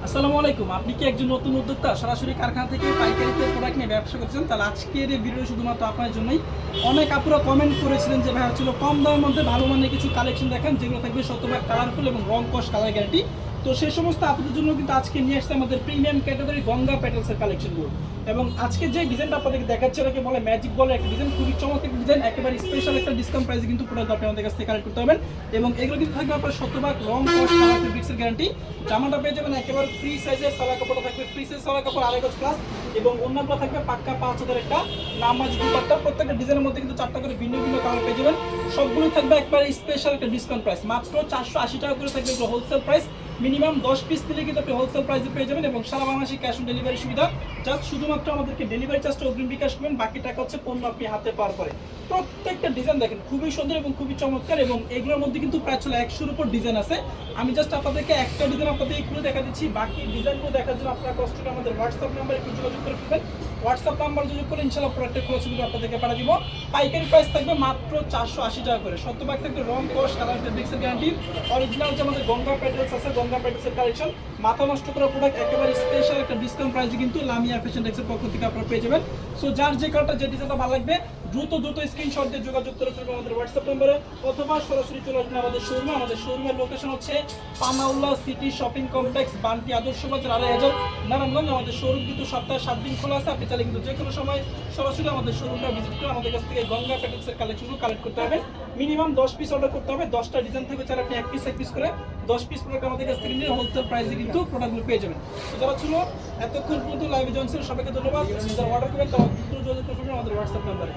আসসালামু আলাইকুম। আপনি কি একজন নতুন উদ্যোক্তা সরাসরি কারখানা থেকে পাইকারিতে প্রোডাক্ট নিয়ে ব্যবসা করছেন? তাহলে আজকের এই ভিডিও শুধুমাত্র আপনার জন্যই। অনেক আপুরা কমেন্ট করেছিলেন যে ভাই হচ্ছিল কম দামের মধ্যে ভালো মানের কিছু কালেকশন দেখান যেগুলো থাকবে শতভাগ কালারফুল এবং রং কস কালার গ্যারান্টি। তো সেই সমস্ত আপুদের জন্য কিন্তু আজকে নিয়ে আসছে আমাদের প্রিমিয়াম ক্যাটাগরি গঙ্গা প্যাটেলসের কালেকশনগুলো। এবং আজকে যে ডিজাইনটা আপনাদেরকে দেখাচ্ছে ওটাকে বলে ম্যাজিক বলে একটা ডিজাইন, খুবই চমৎকার ডিজাইন, একেবারে স্পেশাল একটা ডিসকাউন্ট প্রাইসে কিন্তু প্রোডাক্ট আপনি আমাদের কাছ থেকে কালেক্ট করতে পারবেন। এবং এগুলো কিন্তু থাকবে আপনার শতভাগ রং কস কালার ফেব্রিক্সের গ্যারান্টি। জামাটা পেয়ে যাবেন একেবারে ফ্রি সাইজের, সালোয়ার কাপড়টা থাকবে ফ্রি সাইজ সালোয়ার কাপড় 2.5 গজ প্লাস, এবং অন্যগুলো থাকবে পাক্কা 5,000 একটা নামাজ দুপাট্টা। প্রত্যেকটা ডিজাইনের মধ্যে কিন্তু 4টা করে ভিন্ন ভিন্ন কালার পেয়ে যাবেন। সবগুলোই থাকবে একবারে স্পেশাল একটা ডিসকাউন্ট প্রাইস, মাত্র 480 টাকা করে থাকবে এগুলো হোলসেল প্রাইস। মিনিমাম 10 পিস নিলে কিন্তু আপনি হোলসেল প্রাইসে পেয়ে যাবেন এবং সারা বাংলাদেশে ক্যাশ অন ডেলিভারি সুবিধা। জাস্ট শুধুমাত্র আমাদেরকে ডেলিভারি চার্জটা অগ্রিম বিকাশ করবেন, বাকি টাকা হচ্ছে পণ্য আপনি হাতে পাওয়ার পরে। প্রত্যেকটা ডিজাইন দেখেন খুবই সুন্দর এবং খুবই চমৎকার, এবং এগুলোর মধ্যে কিন্তু প্রায় চলে 100-র উপর ডিজাইন আছে। আমি জাস্ট আপনাদেরকে একটা ডিজাইন আপনাদের খুলে দেখা দিচ্ছি, বাকি ডিজাইনগুলো দেখার জন্য আপনারা কষ্ট করে আমাদের হোয়াটসঅ্যাপ নাম্বারে একটু যোগাযোগ করে ফেলবেন। হোয়াটসঅ্যাপ নাম্বার যোগাযোগ করে ইনশাআল্লাহ প্রোডাক্টের খোঁজ ছবি আপনাদেরকে পাঠিয়ে দিব। পাইকারি প্রাইস থাকবে মাত্র 480 টাকা করে, শতভাগ থাকবে রং কস কালার ফেব্রিক্সের গ্যারান্টি। অরিজিনাল যে আমাদের গঙ্গা প্যাটেলস আছে, গঙ্গা প্যাটেলসের কালেকশন, মাথা নষ্ট করা প্রোডাক্ট একেবারে স্পেশাল একটা ডিসকাউন্ট প্রাইসে কিন্তু লামিয়া ফ্যাশন টেক্সের পক্ষ থেকে আপনারা পেয়ে যাবেন। সো যার যে কালারটা যে ডিজাইনটা ভালো লাগবে দ্রুত স্ক্রিনশট দিয়ে যোগাযোগ করে ফেলবেন আমাদের হোয়াটসঅ্যাপ নম্বরে, অথবা সরাসরি চলে আসবেন আমাদের শোরুমে। আমাদের শোরুমের লোকেশন হচ্ছে Panaullah city shopping complex, Bunty আদর্শ বাজার, 2.5 নারায়ণগঞ্জ। আমাদের শোরুম কিন্তু সপ্তাহে 7 দিন খোলা আছে। আপনি চাইলে কিন্তু যে কোনো সময় সরাসরি আমাদের শোরুমটা ভিজিট করে আমাদের কাছ থেকে গঙ্গা প্যাটেলসের কালেকশনগুলো কালেক্ট করতে হবে। মিনিমাম 10 পিস অর্ডার করতে হবে, 10টা ডিজাইন থেকে চাইলে আপনি এক পিস করে 10 পিস প্রোডাক্ট আমাদের কাছ থেকে নিয়ে হোলসেল প্রাইসে কিন্তু প্রোডাক্টগুলো পেয়ে যাবেন। তো যারা ছিল এতক্ষণ পর্যন্ত লাইভে জয়েন ছিলেন সবাইকে ধন্যবাদ। যারা অর্ডার করবেন তারা দ্রুত যোগাযোগ করবেন আমাদের হোয়াটসঅ্যাপ নাম্বারে।